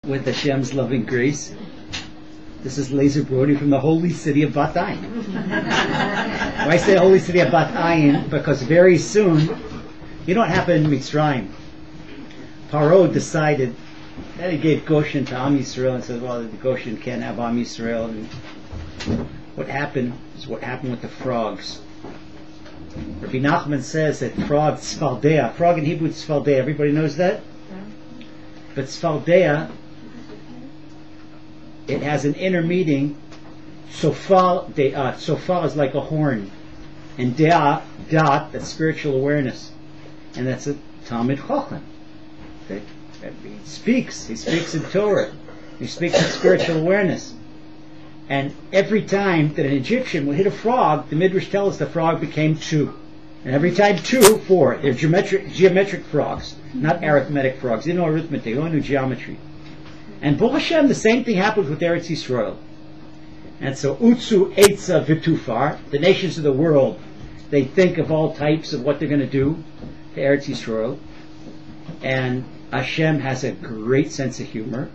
with Hashem's loving grace. This is Lazer Brody from the holy city of Bat Ayin. Why I say holy city of Bat Ayin? Because very soon, you know what happened in Mitzrayim? Paro decided that he gave Goshen to Am Yisrael and said, well, the Goshen can't have Am Yisrael. And what happened is what happened with the frogs. Rabbi Nachman says that frog in Hebrew is tzfaldea. Everybody knows that? But tzfaldea, it has an inner meaning. Sofal de'at. Sofal is like a horn. And de'at, that's spiritual awareness. And that's a Talmid Chacham. Okay? He speaks in Torah. He speaks in spiritual awareness. And every time that an Egyptian would hit a frog, the Midrash tells us the frog became two. And every time two, four. They're geometric frogs, not arithmetic frogs. They know arithmetic, they only know geometry. And Baruch Hashem, the same thing happens with Eretz Yisrael. And so, Utsu, Eitza, Vitufar, the nations of the world, they think of all types of what they're going to do to Eretz Yisrael. And Hashem has a great sense of humor.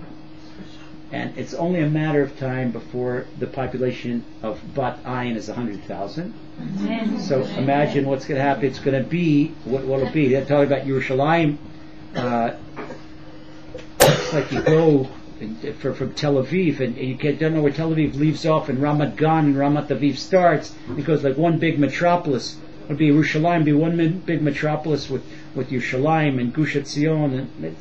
And it's only a matter of time before the population of Bat Ayin is 100,000. So imagine what's going to happen. It's going to be, what will it be? They're talking about Yerushalayim. It's like you go from Tel Aviv, and you don't know where Tel Aviv leaves off, and Ramat Gan and Ramat Aviv starts. It goes like one big metropolis. It would be Yerushalayim, be one big metropolis with Yerushalayim and Gush Etzion, and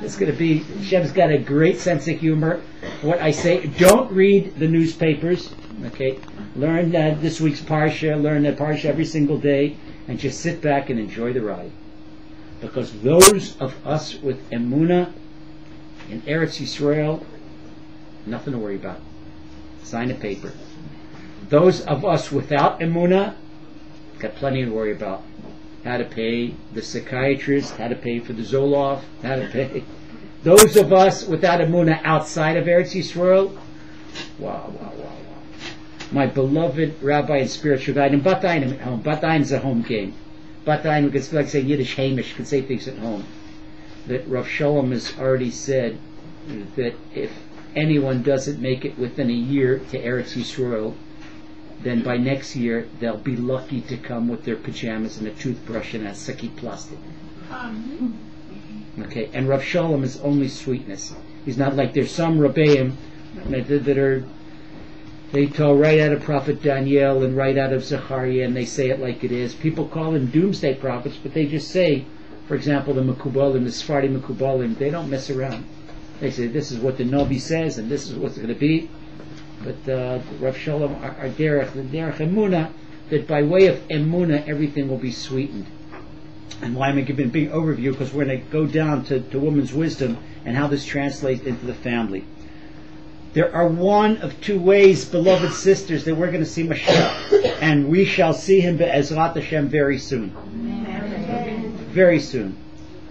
it's going to be. Hashem's got a great sense of humor. What I say, don't read the newspapers. Okay, learn this week's parsha. Learn the parsha every single day, and just sit back and enjoy the ride. Because those of us with emuna in Eretz Yisrael, nothing to worry about. Sign a paper. Those of us without emuna, got plenty to worry about. How to pay the psychiatrist, how to pay for the Zoloft, how to pay. Those of us without emuna outside of Eretz Yisrael, wow. My beloved rabbi and spiritual guide, and Bat Ayin at home. Bat Ayin is a home game. Bat Ayin, we could like say Yiddish Hamish, could say things at home. That Rav Shalom has already said that if anyone doesn't make it within a year to Eretz Yisrael, then by next year they'll be lucky to come with their pajamas and a toothbrush and a saki plastic. Okay, and Rav Shalom is only sweetness. He's not like there's some Rabbeim that are, they tell right out of Prophet Daniel and right out of Zechariah, and they say it like it is. People call them doomsday prophets, but they just say, for example, the Mekubalim, the Sephardi Mekubalim, they don't mess around. They say this is what the Navi says and this is what's going to be. But Rav Shalom, our derech, the derech emuna, that by way of emuna everything will be sweetened. And why am I giving a big overview? Because we're going to go down to woman's wisdom and how this translates into the family. There are one of two ways, beloved sisters, that we're going to see Mashiach, and we shall see him be'ezrat Hashem very soon. Very soon.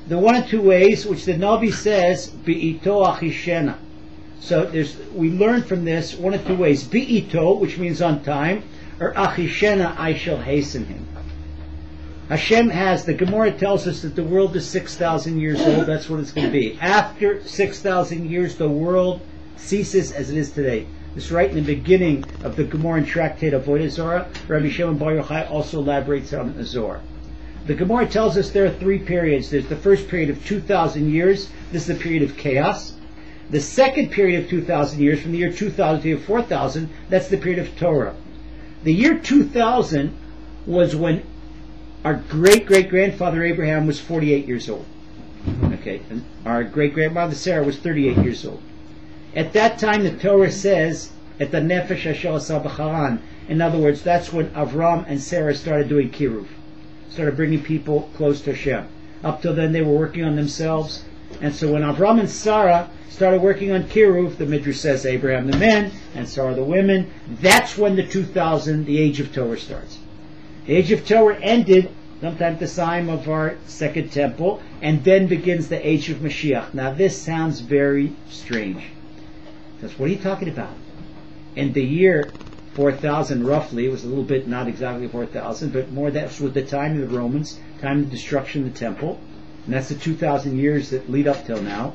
The one of two ways, which the Navi says, be'ito achishena. So we learn from this one of two ways. Be'ito, which means on time, or achishena, I shall hasten him. Hashem has, the Gemara tells us that the world is 6,000 years old. That's what it's going to be. After 6,000 years, the world ceases as it is today. This is right in the beginning of the Gemara and Tractate Avodah Zarah. Rabbi Shimon Bar Yochai also elaborates on the Zohar. The Gemara tells us there are three periods. There's the first period of 2,000 years. This is the period of chaos. The second period of 2,000 years, from the year 2000 to the year 4000, that's the period of Torah. The year 2000 was when our great-great-grandfather Abraham was 48 years old. Okay, and our great-grandmother Sarah was 38 years old. At that time, the Torah says, at the Nefesh Asher Asa B'Charan. In other words, that's when Avram and Sarah started doing Kiruv. Started bringing people close to Hashem. Up till then, they were working on themselves. And so when Avram and Sarah started working on Kiruv, the Midrash says Abraham the men and Sarah the women, that's when the 2000, the age of Torah starts. The age of Torah ended sometime at the time of our second temple, and then begins the age of Mashiach. Now this sounds very strange. Because what are you talking about? In the year 4000 roughly, it was a little bit, not exactly 4000, but more that's with the time of the Romans, time of the destruction of the temple, and that's the 2000 years that lead up till now.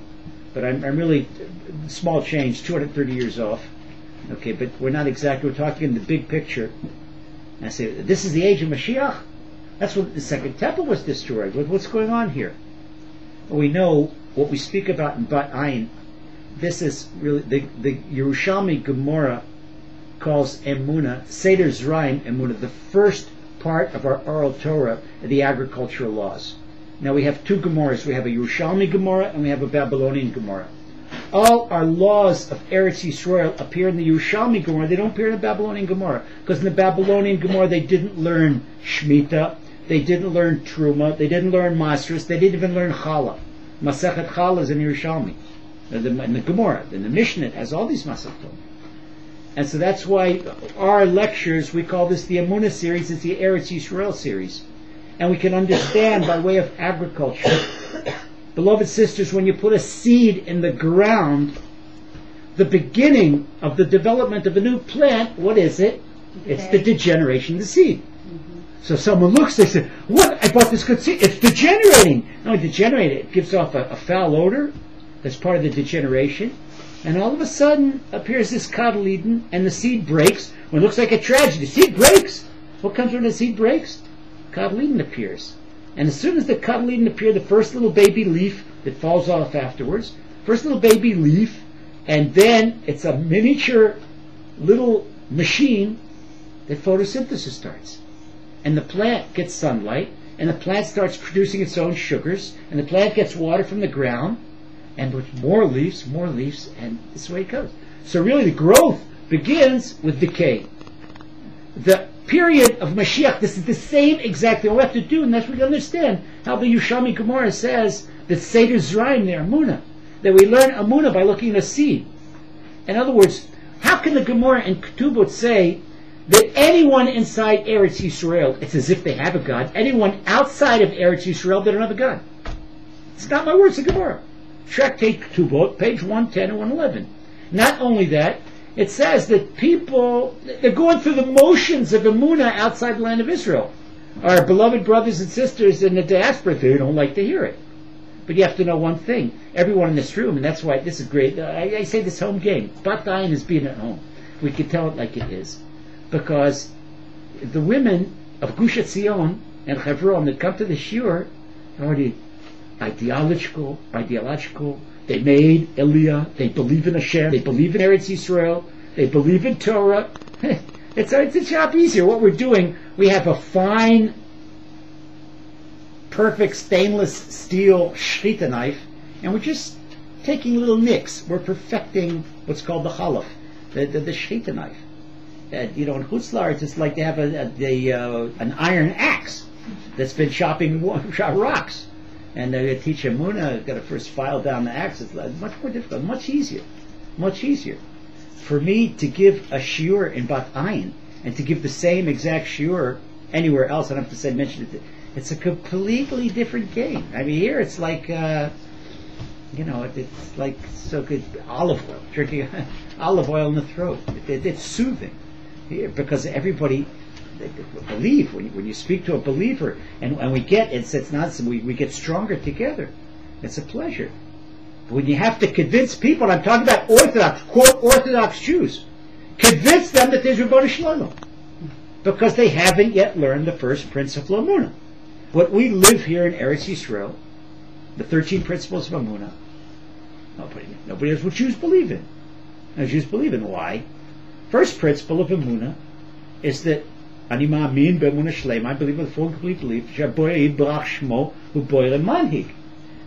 but I'm really small change, 230 years off. Okay, but we're not exactly. We're talking in the big picture. And I say this is the age of Mashiach. That's what the second temple was destroyed. What's going on here? Well, we know what we speak about in Bat Ayin. This is really the Yerushalmi Gemara calls emuna, Seder Zraim emuna, the first part of our oral Torah, the agricultural laws. Now we have two Gemaras. We have a Yerushalmi Gemara and we have a Babylonian Gemara. All our laws of Eretz Yisrael appear in the Yerushalmi Gemara. They don't appear in the Babylonian Gemara, because in the Babylonian Gemara they didn't learn Shemitah, they didn't learn Truma, they didn't learn Masras, they didn't even learn Challah. Masechet Challah is in Yerushalmi. In the Gemara, in the Mishnah, it has all these Masechtot. And so that's why our lectures, we call this the Emuna series, it's the Eretz Yisrael series. And we can understand by way of agriculture. Beloved sisters, when you put a seed in the ground, the beginning of the development of a new plant, what is it? It's the degeneration of the seed. So someone looks, they say, what? I bought this good seed. It's degenerating. No, degenerating. It gives off a foul odor. That's part of the degeneration. And all of a sudden appears this cotyledon, and the seed breaks. When it looks like a tragedy, the seed breaks. What comes when the seed breaks? Cotyledon appears. And as soon as the cotyledon appears, the first little baby leaf that falls off afterwards, first little baby leaf, and then it's a miniature little machine that photosynthesis starts. And the plant gets sunlight, and the plant starts producing its own sugars, and the plant gets water from the ground, and with more leaves, and this is the way it goes. So really the growth begins with decay. The period of Mashiach, this is the same exactly all we have to do, and that's what we understand how the Yerushalmi Gemara says that Seder Zraim there, emuna, that we learn emuna by looking at a seed. In other words, how can the Gemara and Ketubot say that anyone inside Eretz Yisrael, it's as if they have a God, anyone outside of Eretz Yisrael, they don't have a God? It's not my words, the Gemara. Tractate Ketubot, page 110 and 111. Not only that, it says that people, they're going through the motions of emuna outside the land of Israel. Our beloved brothers and sisters in the diaspora, they don't like to hear it. But you have to know one thing. Everyone in this room, and that's why this is great. I say this home game. Bat Ayin is being at home. We can tell it like it is. Because the women of Gush Etzion and Hebron that come to the shiur are already ideological. They made Eliyah. They believe in Hashem. They believe in Eretz Yisrael. They believe in Torah. It's a job easier. What we're doing, we have a fine, perfect stainless steel shechita knife, and we're just taking little nicks. We're perfecting what's called the chalaf, the shechita knife. In Chutzlar, it's like they have an iron axe that's been chopping rocks. And they teach emuna, got to first file down the axe. It's much more difficult, much easier. For me to give a shiur in Bat Ayin and to give the same exact shiur anywhere else, I don't have to mention it. It's a completely different game. I mean, here it's like, it's like so good olive oil, drinking olive oil in the throat. It's soothing here because everybody. Believe when you speak to a believer, and we get it's not we get stronger together. It's a pleasure. But when you have to convince people, I'm talking about Orthodox, quote Orthodox Jews, convince them that there's Ribono Shel Olam, because they haven't yet learned the first principle of emuna. What we live here in Eretz Yisrael, the 13 principles of emuna, nobody knows what Jews believe in. Now, Jews believe in why? First principle of emuna is that Ani ma'amin be'emuna shleima, I believe with full complete belief, Shaboy Yitbarach Shmo U'boy Lemanhig,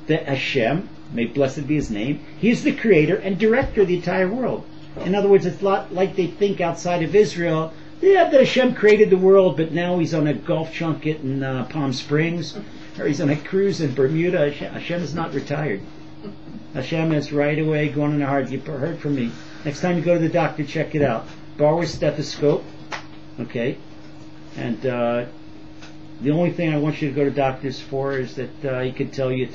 that Hashem, may blessed be His name, He is the creator and director of the entire world. In other words, it's not like they think outside of Israel, that Hashem created the world, but now He's on a golf junket in Palm Springs, or He's on a cruise in Bermuda. Hashem is not retired. Hashem is right away going in the heart. You've heard from me. Next time you go to the doctor, check it out. Borrow a stethoscope, okay? And the only thing I want you to go to doctors for is that he can tell you